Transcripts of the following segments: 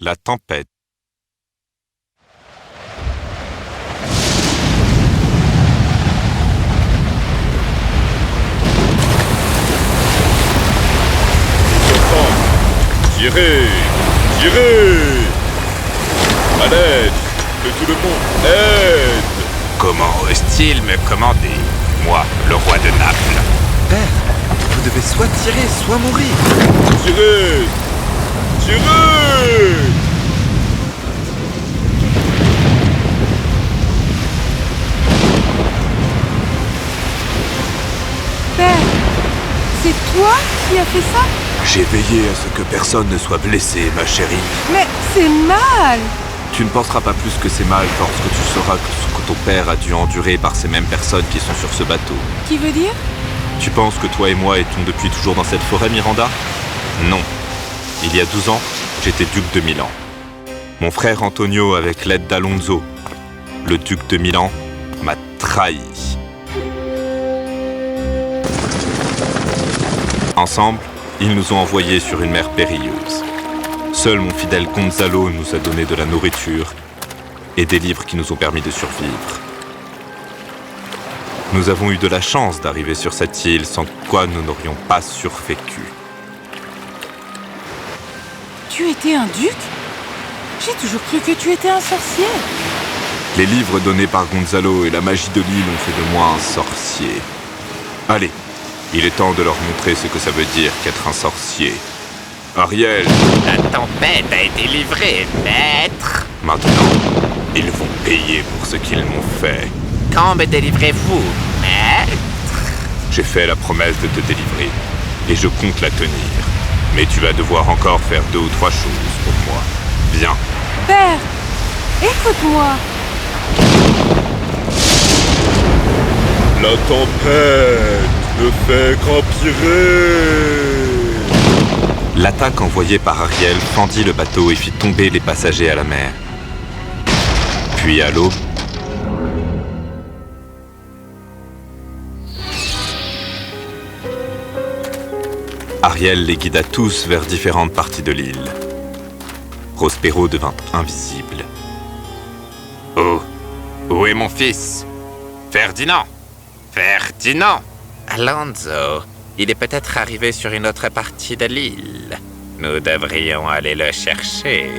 La tempête. Tirez! Tirez! À l'aide! Que tout le monde aide! Comment ose-t-il me commander, moi, le roi de Naples? Père, vous devez soit tirer, soit mourir. Tirez! Tirez! Père, c'est toi qui as fait ça? J'ai veillé à ce que personne ne soit blessé, ma chérie. Mais c'est mal! Tu ne penseras pas plus que c'est mal lorsque tu sauras ce que ton père a dû endurer par ces mêmes personnes qui sont sur ce bateau. Qui veut dire? Tu penses que toi et moi étions depuis toujours dans cette forêt, Miranda? Non. Il y a 12 ans, j'étais duc de Milan. Mon frère Antonio, avec l'aide d'Alonso, le duc de Milan, m'a trahi. Ensemble, ils nous ont envoyés sur une mer périlleuse. Seul mon fidèle Gonzalo nous a donné de la nourriture et des livres qui nous ont permis de survivre. Nous avons eu de la chance d'arriver sur cette île, sans quoi nous n'aurions pas survécu. Tu étais un duc? J'ai toujours cru que tu étais un sorcier. Les livres donnés par Gonzalo et la magie de l'île ont fait de moi un sorcier. Allez, il est temps de leur montrer ce que ça veut dire qu'être un sorcier. Ariel, La tempête a été livrée, maître. maintenant, ils vont payer pour ce qu'ils m'ont fait. Quand me délivrez-vous, maître? J'ai fait la promesse de te délivrer, et je compte la tenir. Mais tu vas devoir encore faire 2 ou 3 choses pour moi. Viens. Père, écoute-moi. La tempête ne fait qu'empirer! L'attaque envoyée par Ariel fendit le bateau et fit tomber les passagers à la mer. Puis à l'aube, Ariel les guida tous vers différentes parties de l'île. Prospero devint invisible. Oh, où est mon fils? Ferdinand! Ferdinand! Alonso, il est peut-être arrivé sur une autre partie de l'île. Nous devrions aller le chercher.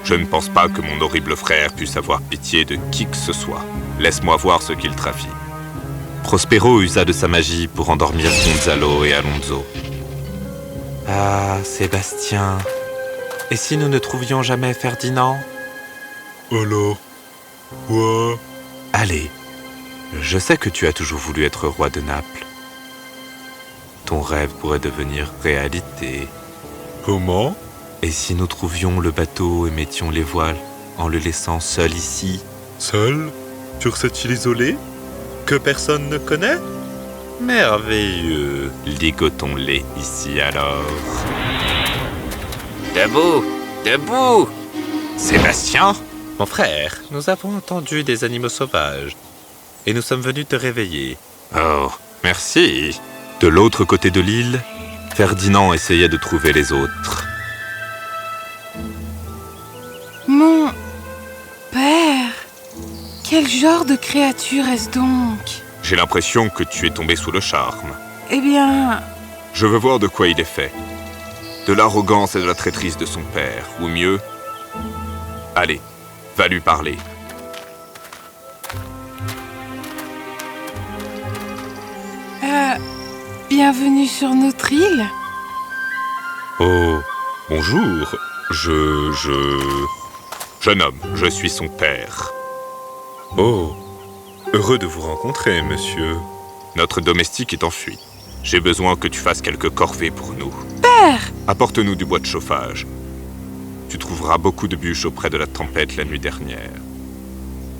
Je ne pense pas que mon horrible frère puisse avoir pitié de qui que ce soit. Laisse-moi voir ce qu'il trafie. Prospero usa de sa magie pour endormir Gonzalo et Alonso. Ah, Sébastien. Et si nous ne trouvions jamais Ferdinand? Alors, quoi? Allez, je sais que tu as toujours voulu être roi de Naples. Ton rêve pourrait devenir réalité. Comment? Et si nous trouvions le bateau et mettions les voiles en le laissant seul ici? Seul? Sur cette île isolée? Que personne ne connaît? Merveilleux. Ligotons-les ici alors. Debout! Debout! Sébastien? Mon frère, nous avons entendu des animaux sauvages. Et nous sommes venus te réveiller. Oh, merci. De l'autre côté de l'île, Ferdinand essayait de trouver les autres. Mon père, quel genre de créature est-ce donc? J'ai l'impression que tu es tombé sous le charme. Eh bien, Je veux voir de quoi il est fait. De l'arrogance et de la traîtrise de son père, ou mieux... Allez, va lui parler. bienvenue sur notre île. Oh, bonjour. Jeune homme, je suis son père. Oh, heureux de vous rencontrer, monsieur. Notre domestique est en fuite. J'ai besoin que tu fasses quelques corvées pour nous. Père! Apporte-nous du bois de chauffage. Tu trouveras beaucoup de bûches auprès de la tempête la nuit dernière.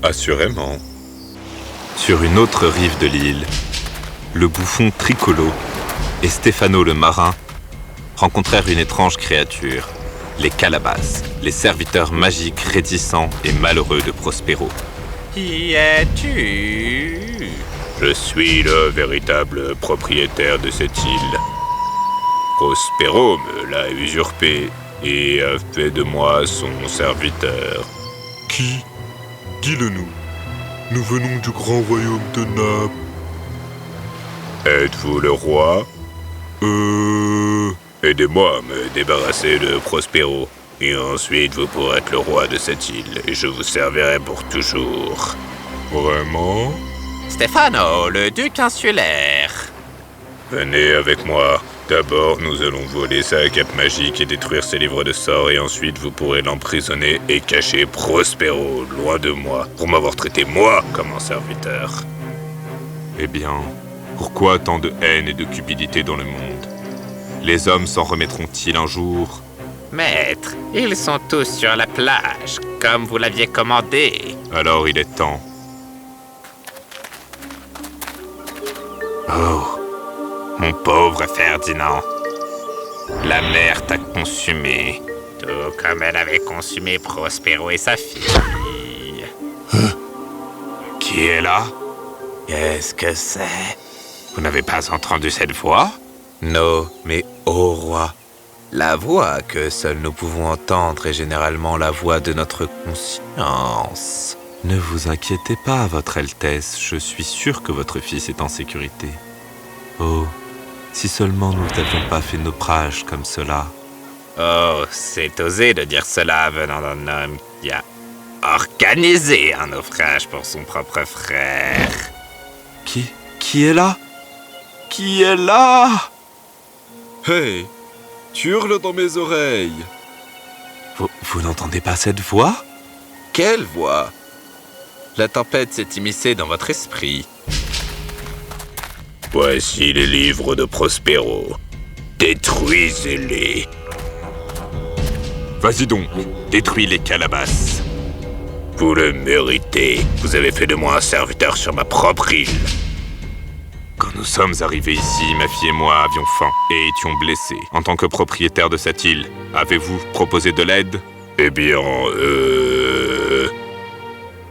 Assurément. Sur une autre rive de l'île, le bouffon Tricolo et Stefano le marin rencontrèrent une étrange créature, les Calabasses, les serviteurs magiques réticents et malheureux de Prospero. Qui es-tu? Je suis le véritable propriétaire de cette île. Prospero me l'a usurpé et a fait de moi son serviteur. Qui? Dis-le-nous. Nous venons du grand royaume de Naples. Êtes-vous le roi? Aidez-moi à me débarrasser de Prospero, et ensuite vous pourrez être le roi de cette île, et je vous servirai pour toujours. Vraiment? Stefano, le duc insulaire. Venez avec moi. D'abord, nous allons voler sa cape magique et détruire ses livres de sorts, et ensuite vous pourrez l'emprisonner et cacher Prospero loin de moi, pour m'avoir traité moi comme un serviteur. Eh bien, pourquoi tant de haine et de cupidité dans le monde? Les hommes s'en remettront-ils un jour? Maître, ils sont tous sur la plage, comme vous l'aviez commandé. Alors il est temps. Oh, mon pauvre Ferdinand. La mer t'a consumé, tout comme elle avait consumé Prospero et sa fille. Qui est là? Qu'est-ce que c'est? Vous n'avez pas entendu cette voix? Non, mais ô roi, la voix que seuls nous pouvons entendre est généralement la voix de notre conscience. Ne vous inquiétez pas, Votre Altesse, je suis sûr que votre fils est en sécurité. Oh, si seulement nous n'avions pas fait naufrage comme cela. Oh, c'est osé de dire cela venant d'un homme qui a organisé un naufrage pour son propre frère. Qui est là? Qui est là? Hey, tu hurles dans mes oreilles. Vous n'entendez pas cette voix? Quelle voix? La tempête s'est immiscée dans votre esprit. Voici les livres de Prospero. Détruisez-les. Vas-y donc, détruis les calabasses. Vous le méritez. Vous avez fait de moi un serviteur sur ma propre île. Quand nous sommes arrivés ici, ma fille et moi avions faim et étions blessés. En tant que propriétaire de cette île, avez-vous proposé de l'aide? Eh bien,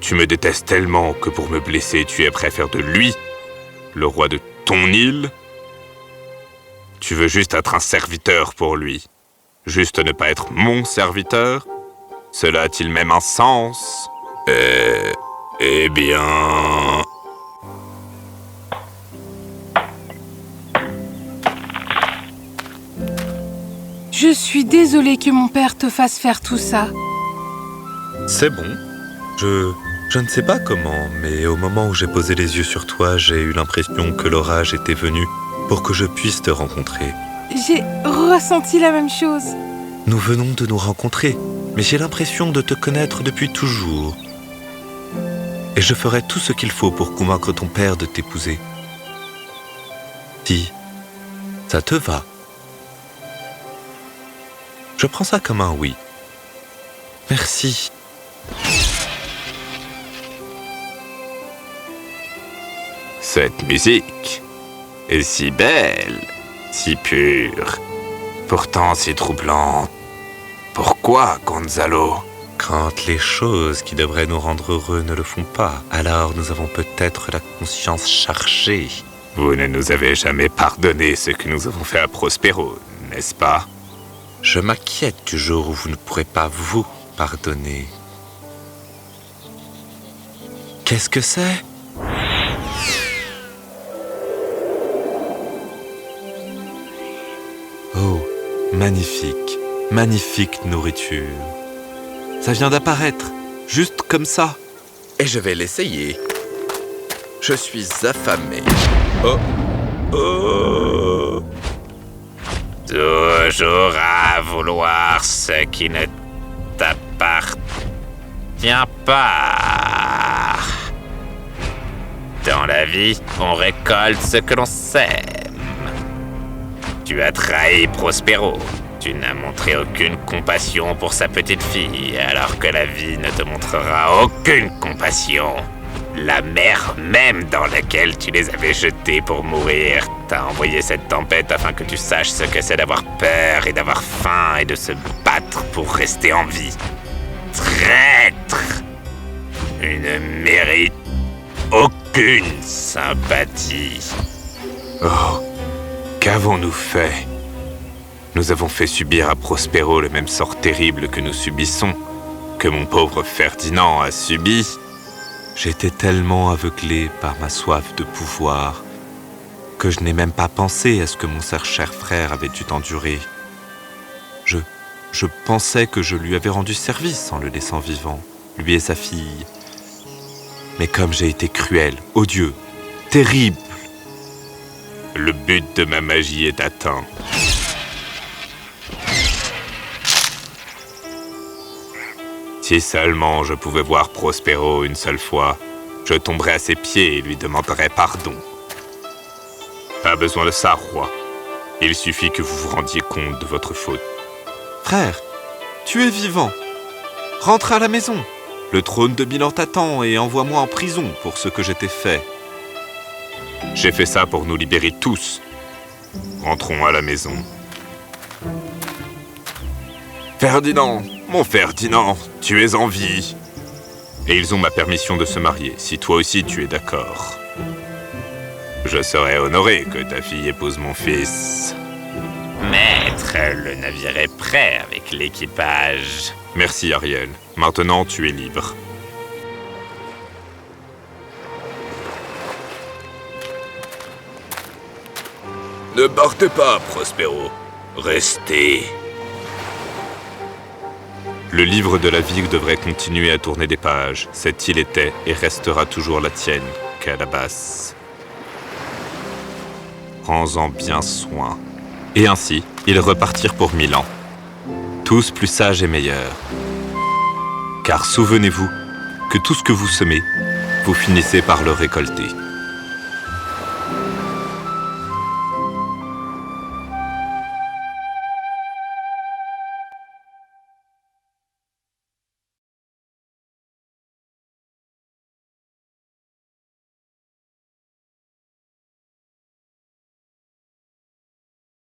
Tu me détestes tellement que pour me blesser, tu es prêt à faire de lui le roi de ton île? Tu veux juste être un serviteur pour lui. Juste ne pas être mon serviteur? Cela a-t-il même un sens? eh bien... Je suis désolée que mon père te fasse faire tout ça. C'est bon. Je ne sais pas comment, mais au moment où j'ai posé les yeux sur toi, j'ai eu l'impression que l'orage était venu pour que je puisse te rencontrer. J'ai ressenti la même chose. Nous venons de nous rencontrer, mais j'ai l'impression de te connaître depuis toujours. Et je ferai tout ce qu'il faut pour convaincre ton père de t'épouser. Si ça te va. Je prends ça comme un oui. Merci. Cette musique est si belle, si pure, pourtant si troublante. Pourquoi, Gonzalo? Quand les choses qui devraient nous rendre heureux ne le font pas, alors nous avons peut-être la conscience chargée. Vous ne nous avez jamais pardonné ce que nous avons fait à Prospero, n'est-ce pas? Je m'inquiète du jour où vous ne pourrez pas vous pardonner. Qu'est-ce que c'est? Oh, magnifique, magnifique nourriture. Ça vient d'apparaître, juste comme ça. Et je vais l'essayer. Je suis affamé. Oh, oh. Toujours à vouloir ce qui ne t'appartient pas. Dans la vie, on récolte ce que l'on sème. Tu as trahi Prospero. Tu n'as montré aucune compassion pour sa petite fille, alors que la vie ne te montrera aucune compassion. La mer même dans laquelle tu les avais jetés pour mourir t'a envoyé cette tempête afin que tu saches ce que c'est d'avoir peur et d'avoir faim et de se battre pour rester en vie. Traître! Tu ne mérites aucune sympathie. Oh, qu'avons-nous fait? Nous avons fait subir à Prospero le même sort terrible que nous subissons, que mon pauvre Ferdinand a subi. J'étais tellement aveuglé par ma soif de pouvoir que je n'ai même pas pensé à ce que mon cher frère avait dû endurer. Je pensais que je lui avais rendu service en le laissant vivant, lui et sa fille. Mais comme j'ai été cruel, odieux, terrible, le but de ma magie est atteint. Si seulement je pouvais voir Prospero une seule fois, je tomberais à ses pieds et lui demanderais pardon. Pas besoin de ça, roi. Il suffit que vous vous rendiez compte de votre faute. Frère, tu es vivant. Rentre à la maison. Le trône de Milan t'attend et envoie-moi en prison pour ce que je t'ai fait. J'ai fait ça pour nous libérer tous. Rentrons à la maison. Ferdinand, mon Ferdinand, tu es en vie. Et ils ont ma permission de se marier, si toi aussi tu es d'accord. Je serais honoré que ta fille épouse mon fils. Maître, le navire est prêt avec l'équipage. Merci, Ariel. Maintenant, tu es libre. Ne partez pas, Prospero. Restez. Le livre de la vie devrait continuer à tourner des pages. Cette île était et restera toujours la tienne, Calabas. Prends-en bien soin. Et ainsi, ils repartirent pour Milan. Tous plus sages et meilleurs. Car souvenez-vous que tout ce que vous semez, vous finissez par le récolter.